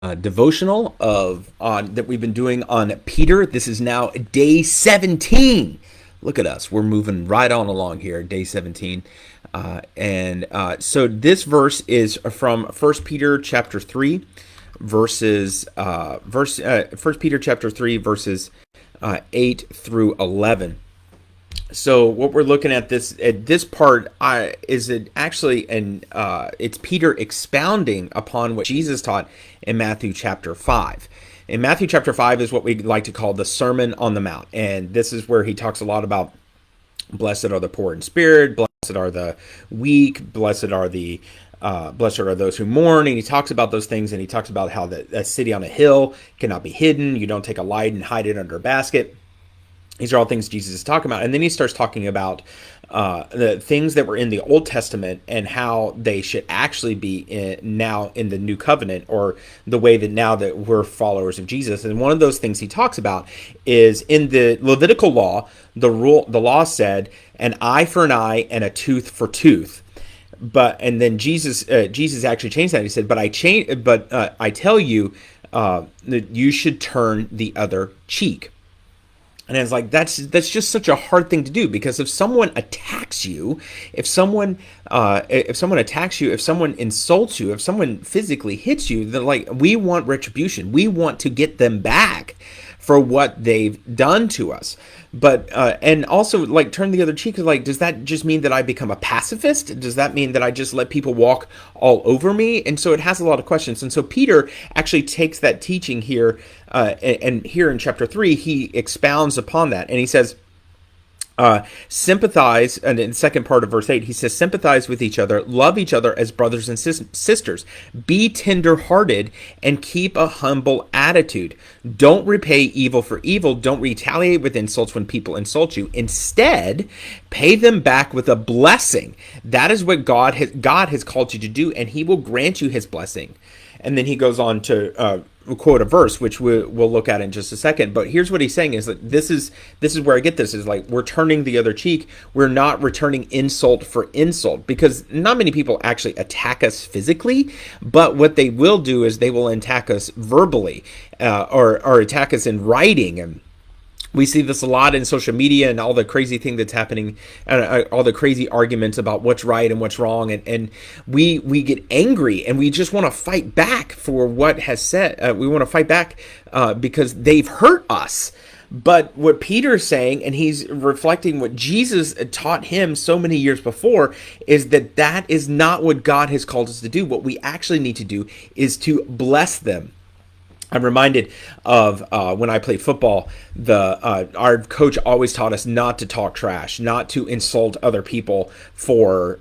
Devotional of that we've been doing on Peter. This is now day 17. Look at us, we're moving right on along here, day 17. So this verse is from First Peter chapter 3, First Peter chapter 3, verses 8 through 11. So what we're looking at this part is it actually, and it's Peter expounding upon what Jesus taught in Matthew chapter 5. In Matthew chapter 5 is what we like to call the Sermon on the Mount, and this is where he talks a lot about blessed are the poor in spirit, blessed are the weak, blessed are those who mourn, and he talks about those things, and he talks about how a city on a hill cannot be hidden. You don't take a light and hide it under a basket. These are all things Jesus is talking about. And then he starts talking about the things that were in the Old Testament and how they should actually be now in the New Covenant, or the way that now that we're followers of Jesus. And one of those things he talks about is in the Levitical law, the law said an eye for an eye and a tooth for tooth. And then Jesus actually changed that. He said, I tell you that you should turn the other cheek. And it's like, that's just such a hard thing to do, because if someone attacks you, if someone attacks you, if someone insults you, if someone physically hits you, then like, we want retribution. We want to get them back for what they've done to us. But and also, like, turn the other cheek. Like, does that just mean that I become a pacifist? Does that mean that I just let people walk all over me? And so it has a lot of questions. And so Peter actually takes that teaching here, and here in chapter 3, he expounds upon that, and he says, sympathize, and in the second part of verse 8, he says, sympathize with each other, love each other as brothers and sisters, be tender-hearted, and keep a humble attitude. Don't repay evil for evil. Don't retaliate with insults when people insult you. Instead, pay them back with a blessing. That is what God has called you to do, and he will grant you his blessing. And then he goes on to quote a verse, which we'll look at in just a second. But here's what he's saying is that this is where I get this, is like, we're turning the other cheek. We're not returning insult for insult, because not many people actually attack us physically, but what they will do is they will attack us verbally, or attack us in writing. And we see this a lot in social media and all the crazy thing that's happening, and all the crazy arguments about what's right and what's wrong. And we get angry, and we just want to fight back for what has said. We want to fight back because they've hurt us. But what Peter's saying, and he's reflecting what Jesus taught him so many years before, is that is not what God has called us to do. What we actually need to do is to bless them. I'm reminded of when I played football. Our coach always taught us not to talk trash, not to insult other people for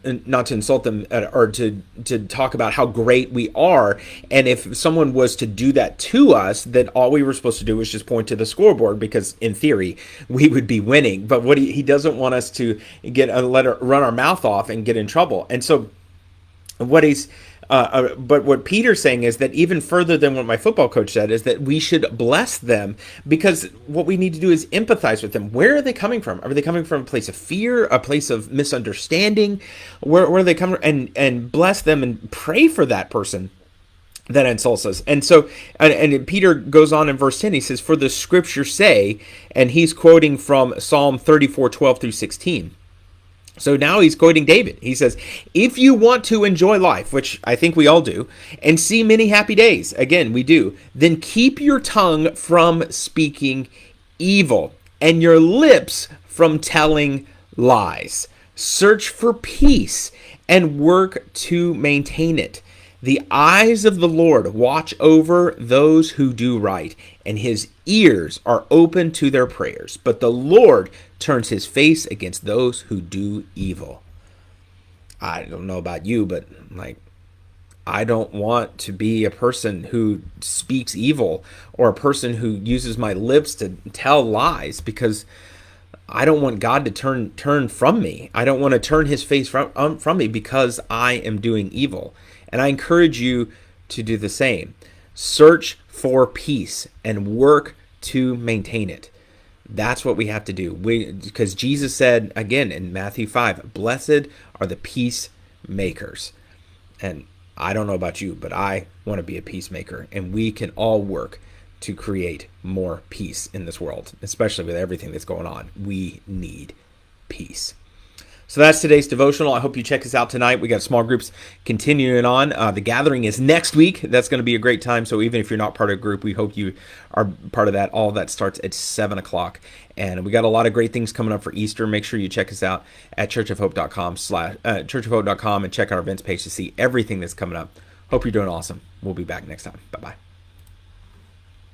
not to insult them, or to talk about how great we are. And if someone was to do that to us, then all we were supposed to do was just point to the scoreboard, because in theory we would be winning. But what he doesn't want us to run our mouth off and get in trouble. And so but what Peter's saying is that even further than what my football coach said, is that we should bless them, because what we need to do is empathize with them. Where are they coming from? Are they coming from a place of fear, a place of misunderstanding? Where are they coming? And bless them and pray for that person that insults us. And so, and Peter goes on in verse 10, he says, for the scriptures say, and he's quoting from Psalm 34:12 through 16. So now he's quoting David. He says, if you want to enjoy life, which I think we all do, and see many happy days, again, we do, then keep your tongue from speaking evil and your lips from telling lies. Search for peace and work to maintain it. The eyes of the Lord watch over those who do right, and his ears are open to their prayers. But the Lord turns his face against those who do evil. I don't know about you, but I don't want to be a person who speaks evil, or a person who uses my lips to tell lies, because I don't want God to turn from me. I don't want to turn his face from me because I am doing evil. And I encourage you to do the same. Search for peace and work to maintain it. That's what we have to do. Because Jesus said, again, in Matthew 5, blessed are the peacemakers. And I don't know about you, but I want to be a peacemaker, and we can all work to create more peace in this world, especially with everything that's going on. We need peace. So that's today's devotional. I hope you check us out tonight. We got small groups continuing on. The gathering is next week. That's going to be a great time. So even if you're not part of a group, we hope you are part of that. All that starts at 7 o'clock. And we got a lot of great things coming up for Easter. Make sure you check us out at churchofhope.com and check out our events page to see everything that's coming up. Hope you're doing awesome. We'll be back next time. Bye-bye.